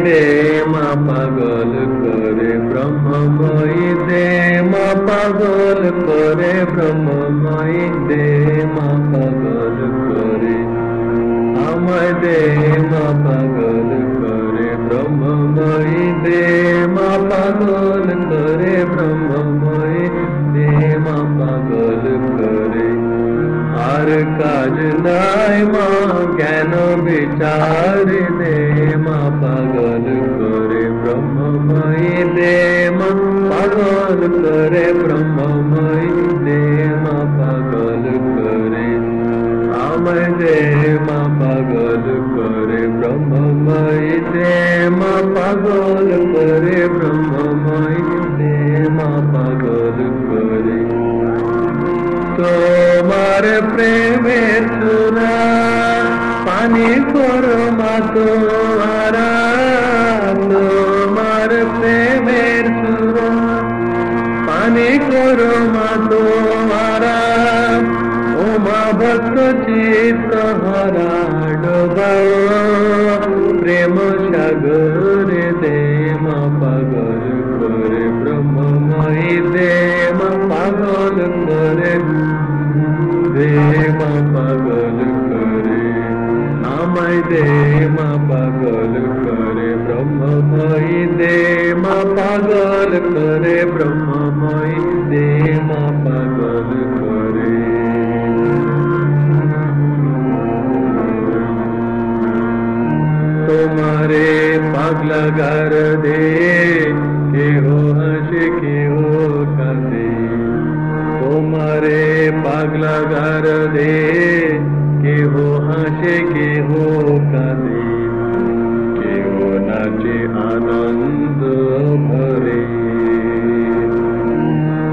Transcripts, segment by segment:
দে মা পাগল করে ব্রহ্মময়ী দে মা পাগল করে ব্রহ্মময়ী দে মা পাগল করে আমায় দে মা পাগল করে ব্রহ্মময়ী দে মা পাগল করে ব্রহ্মময়ী দে মা পাগল করে আর কাজ নাই মা জ্ঞান বিচার দে মা পাগল করে ব্রহ্মময়ী দে মা পাগল করে ব্রহ্মময়ী দে মা পাগল করে আমায় দে মা পাগল করে ব্রহ্মময়ী দে মা পাগল করে ব্রহ্মময়ী দে মা পাগল করে তোমার প্রেমের সুরা পানি করো মা তোমারা তোমার প্রেমের সুরা পানি করো মা তোমারা ও মা ভক্ত চিত্ত হরা ডোবাও প্রেম সাগরে দে মা পাগল করে ব্রহ্মময়ী দে মা পাগল করে দে মা পাগল করে আমায় দে মা পাগল করে ব্রহ্মময়ী দে মা পাগল করে ব্রহ্মময়ী দে মা পাগল করে তোমারে পাগলা গার দে কেহ হাসে কেহ কাঁদে তোমারে পাগলা গার দে কেহ হাসে কেহ কাঁদে কেহ নাচে আনন্দ ভরে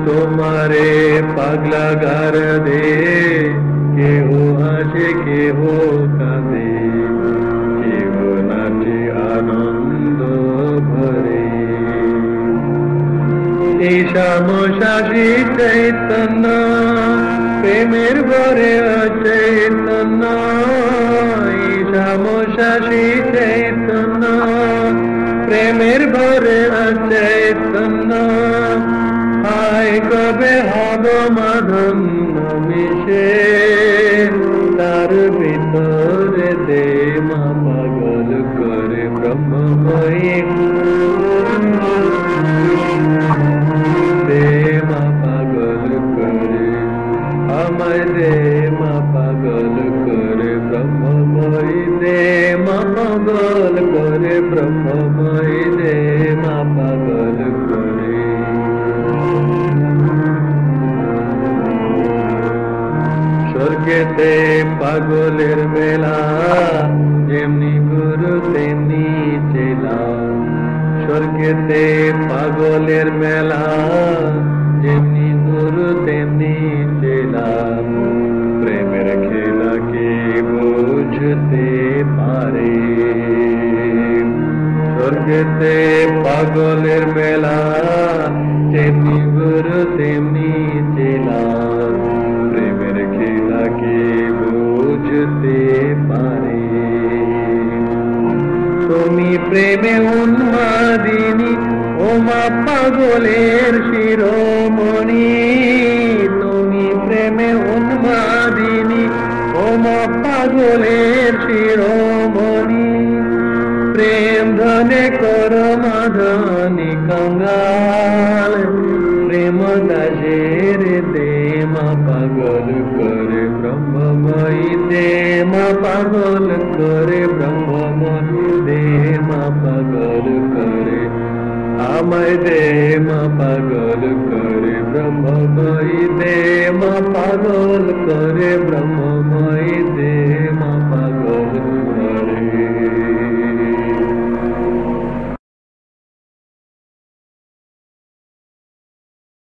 তোমারে পাগলা গার দে কেহ হাসে কেহ কাঁদে কেহ নাচে আনন্দ ভরে ঈশামশাসী চৈতন্য প্রেমের ভরে চৈতন্য ঈশামশাসী চৈতন্য প্রেমের ভরে চৈতন্য হায় কবে হব মাধন্য মিশে তার ভিতরে দে মা পাগল করে ব্রহ্মময়ী দে মা পাগল করে আমায় দে মা পাগল করে ব্রহ্মময়ী দে মা পাগল করে ব্রহ্মময়ী দে মা পাগল করে স্বর্গেতে পাগলের মেলা যেমনি গুরু তেমনি চেলা স্বর্গেতে পাগলের মেলা যেমনি গুরু তেমনি চেলা প্রেমের খেলা কে বুঝতে পারে স্বর্গেতে পাগলের মেলা যেমনি গুরু তেমনি চেলা প্রেমের খেলা কে বুঝতে পারে তুমি প্রেমে উন্মাদিনী ও মা পাগলের শিরোমণি তুমি প্রেমে উন্মাদিনী ও মা পাগলের শিরোমণি প্রেম ধনে কর মাধনি কঙ্গাল প্রেম দাসের দে মা পাগল করে ব্রহ্মময়ী দে মা পাগল করে ব্রহ্মময়ী দে মা পাগল করে আমায় দে মা পাগল করে ব্রহ্মময়ী দে মা পাগল করে